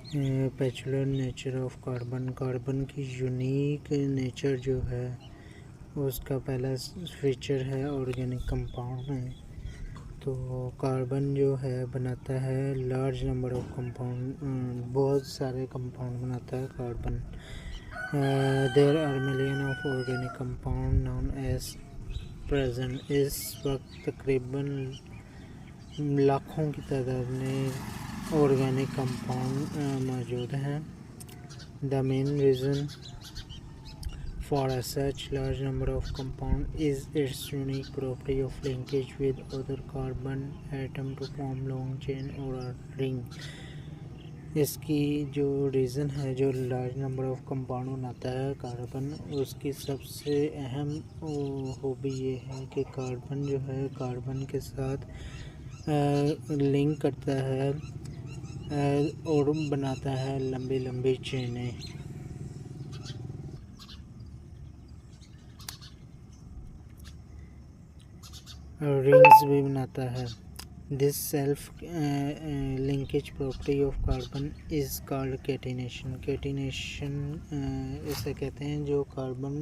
पेचुलर nature of carbon, carbon की unique nature जो है उसका पहला फीचर है ऑर्गेनिक कंपाउंड में। तो कार्बन जो है बनाता है लार्ज नंबर ऑफ कंपाउंड, बहुत सारे कंपाउंड बनाता है carbon. There are million of organic compound known as present. इस वक्त तकरीबन लाखों की तादाद में ऑर्गेनिक कंपाउंड मौजूद हैं। The main reason for a such large number of compound is its unique property of linkage with other carbon atom to form long chain or a ring। इसकी जो रीज़न है, जो लार्ज नंबर ऑफ कंपाउंड बनाता है carbon, उसकी सबसे अहम खूबी ये है कि कार्बन जो है कार्बन के साथ लिंक करता है और बनाता है लंबी लंबी चेनें। रिंग्स भी बनाता है। This self linkage property of carbon is called catenation. Catenation इसे कहते हैं जो कार्बन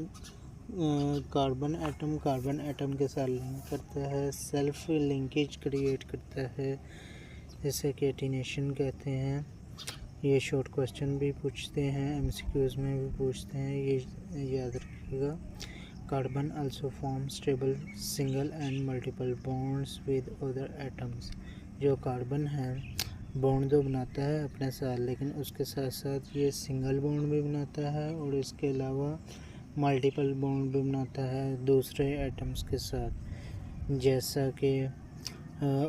एटम के साथ लिंक करता है, सेल्फ लिंकेज क्रिएट करता है, इसे कैटिनेशन कहते हैं। ये शॉर्ट क्वेश्चन भी पूछते हैं, एमसीक्यूज़ में भी पूछते हैं, ये याद रखिएगा। Carbon also forms stable single and multiple bonds with other atoms। जो कार्बन है बॉन्ड तो बनाता है अपने साथ, लेकिन उसके साथ साथ ये सिंगल बॉन्ड भी बनाता है और इसके अलावा मल्टीपल बॉन्ड भी बनाता है दूसरे एटम्स के साथ, जैसा कि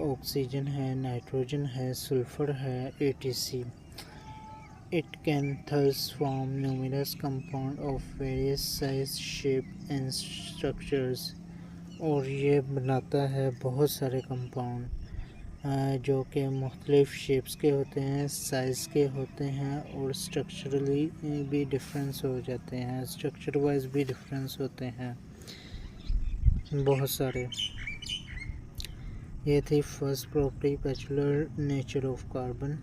ऑक्सीजन है, नाइट्रोजन है, सल्फर है, etc। It can thus form numerous compounds of various size, shape and structures। और ये बनाता है बहुत सारे कंपाउंड जो कि मुख्तलिफ शेप्स के होते हैं, साइज़ के होते हैं और स्ट्रक्चरली भी डिफरेंस हो जाते हैं, स्ट्रक्चर वाइज भी डिफरेंस होते हैं बहुत सारे। ये थी first property, peculiar nature of carbon.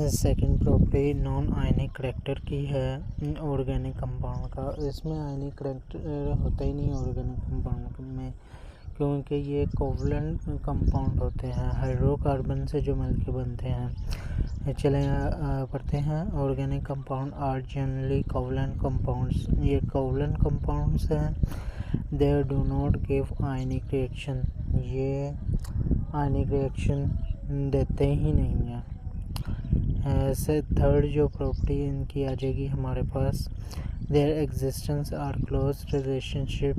Second property non ionic character की है ऑर्गेनिक कंपाउंड का। इसमें आयनिक करैक्टर होता ही नहीं ऑर्गेनिक कंपाउंड में, क्योंकि ये कोवलेंट कंपाउंड होते हैं, हाइड्रोकार्बन से जो मिलके बनते हैं। चले पढ़ते हैं। Organic compound are generally covalent compounds. ये कोवलेंट कंपाउंड्स हैं। They do not give ionic reaction. ये आयनिक रिएक्शन देते ही नहीं हैं। ऐसे थर्ड जो प्रॉपर्टी इनकी आ जाएगी हमारे पास, their existence are close relationship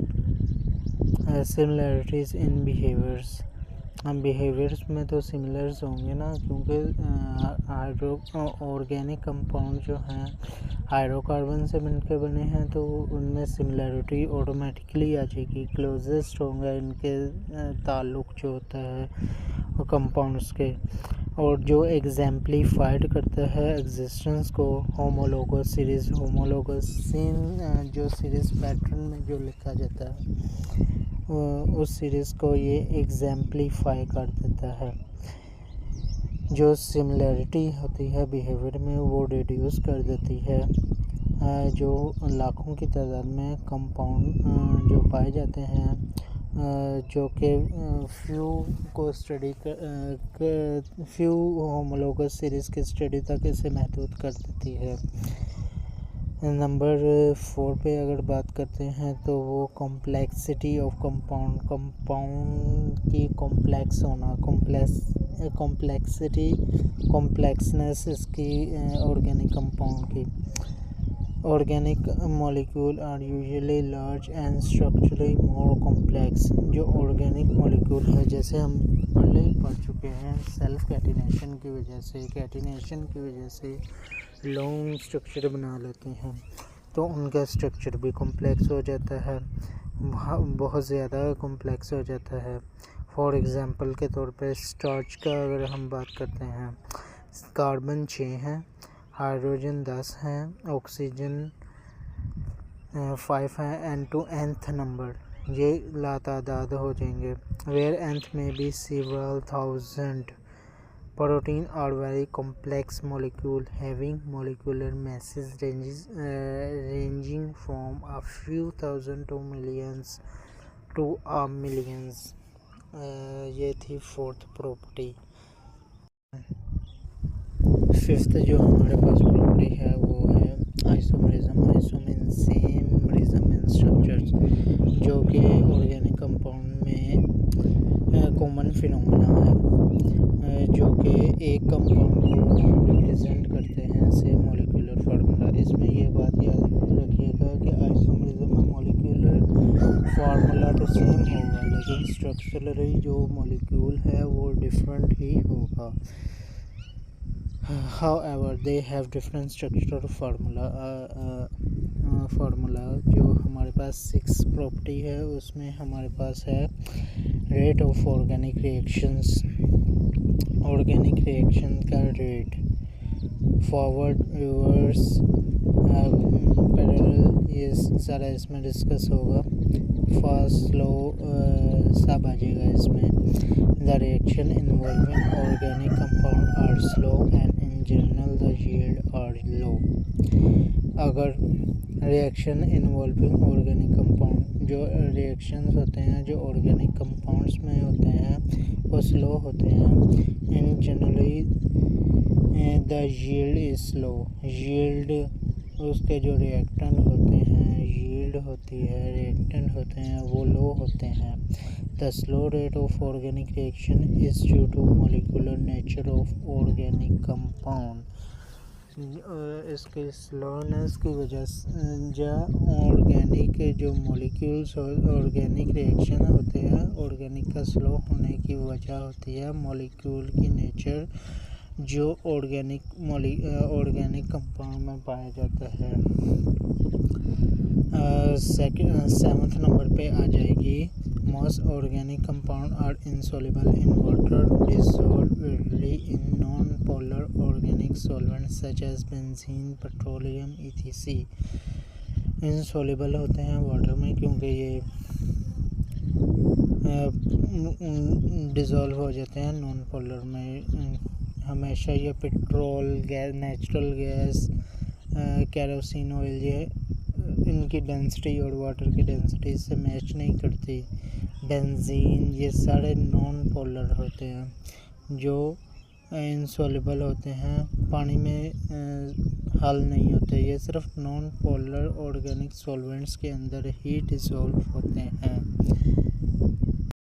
similarities in behaviours. हम बिहेवियर्स में तो सिमिलर्स होंगे ना, क्योंकि ऑर्गेनिक कंपाउंड जो हैं हाइड्रोकार्बन से मिलकर बने हैं, तो उनमें सिमिलरिटी ऑटोमेटिकली आ जाएगी, क्लोजेस्ट होंगे इनके ताल्लुक़ जो होता है कंपाउंड्स के। और जो एग्जाम्पलीफाइड करता है एग्जिस्टेंस को होमोलोगस सीरीज़, होमोलोगस सेम जो सीरीज़ पैटर्न में जो लिखा जाता है उस सीरीज़ को ये एग्जाम्पलीफाई कर देता है। जो सिमिलरिटी होती है बिहेवियर में वो रिड्यूस कर देती है। जो लाखों की तादाद में कंपाउंड जो पाए जाते हैं, जो कि फ्यू होमोलोगस सीरीज़ की स्टडी तक इसे महदूद कर देती है। नंबर 4 पे अगर बात करते हैं तो वो कॉम्प्लेक्सिटी ऑफ कंपाउंड की कॉम्प्लेक्स होना, कॉम्प्लेक्सनेस इसकी ऑर्गेनिक कंपाउंड की। Organic molecule are usually large and structurally more complex. जो ऑर्गेनिक मॉलिक्यूल है, जैसे हम पहले ही पढ़ चुके हैं, सेल्फ कैटिनेशन की वजह से लॉन्ग स्ट्रक्चर बना लेते हैं, तो उनका स्ट्रक्चर भी कॉम्प्लेक्स हो जाता है, बहुत ज़्यादा कॉम्प्लेक्स हो जाता है। फॉर एग्ज़ाम्पल के तौर पे स्टार्च का अगर हम बात करते हैं, कार्बन 6 हैं, हाइड्रोजन 10 हैं, ऑक्सीजन 5 हैं, एंड टू nth नंबर ये लातादाद हो जाएंगे। वेयर nth में भी several thousand Protein are very complex molecule having molecular masses ranging from a few thousand to millions to a millions. ये थी फोर्थ प्रॉपर्टी। फिफ्थ जो हमारे पास प्रॉपर्टी है वो है आइसोमरिज्म इन स्ट्रक्चर्स, जो कि ऑर्गेनिक कंपाउंड में कॉमन फिनोमेना है, जो कि एक कंपाउंड को रिप्रेजेंट करते हैं सेम मॉलिक्यूलर फार्मूला। इसमें ये बात याद रखिएगा कि आइसोमरिज्म में मॉलिक्यूलर फार्मूला तो सेम होगा, लेकिन स्ट्रक्चरली जो मॉलिक्यूल है वो डिफरेंट ही होगा। However, they have different structural formula। जो हमारे पास 6 प्रॉपर्टी है उसमें हमारे पास है rate of organic reactions, organic reaction का रेट, फॉरवर्ड, रिवर्स, पैरेलल, ये सारा इसमें डिस्कस होगा। फास्ट, स्लो सब आ जाएगा इसमें। The reaction involving organic compound are slow and in general the yield are low. अगर रिएक्शन इन्वॉल्विंग ऑर्गेनिक कंपाउंड, जो रिएक्शंस होते हैं जो ऑर्गेनिक कंपाउंड्स में होते हैं वो स्लो होते हैं। इन generally the yield is slow, yield उसके जो रिएक्टेंट होते हैं, यील्ड होती है, रिएक्टेंट होते हैं वो लो होते हैं। The slow rate of organic reaction is due to molecular nature of organic compound. इसके स्लोनेस की वजह से ऑर्गेनिक जो मॉलिक्यूल्स ऑर्गेनिक रिएक्शन होते हैं, ऑर्गेनिक का स्लो होने की वजह होती है मॉलिक्यूल की नेचर जो ऑर्गेनिक कंपाउंड में पाया जाता है। सेवंथ नंबर पे आ जाएगी most organic compound are insoluble in water, dissolve readily in non-polar organic solvents such as benzene, petroleum, etc. Insoluble होते हैं वाटर में क्योंकि ये डिज़ोल्व हो जाते हैं। नॉन पोलर में हमेशा ये petrol, gas, natural gas, kerosene oil, ये इनकी डेंसिटी और वाटर की डेंसिटी से मैच नहीं करती। बेंजीन, ये सारे नॉन पोलर होते हैं जो इनसॉल्युबल होते हैं, पानी में हल नहीं होते। ये सिर्फ नॉन पोलर ऑर्गेनिक सॉल्वेंट्स के अंदर ही डिसॉल्व होते हैं।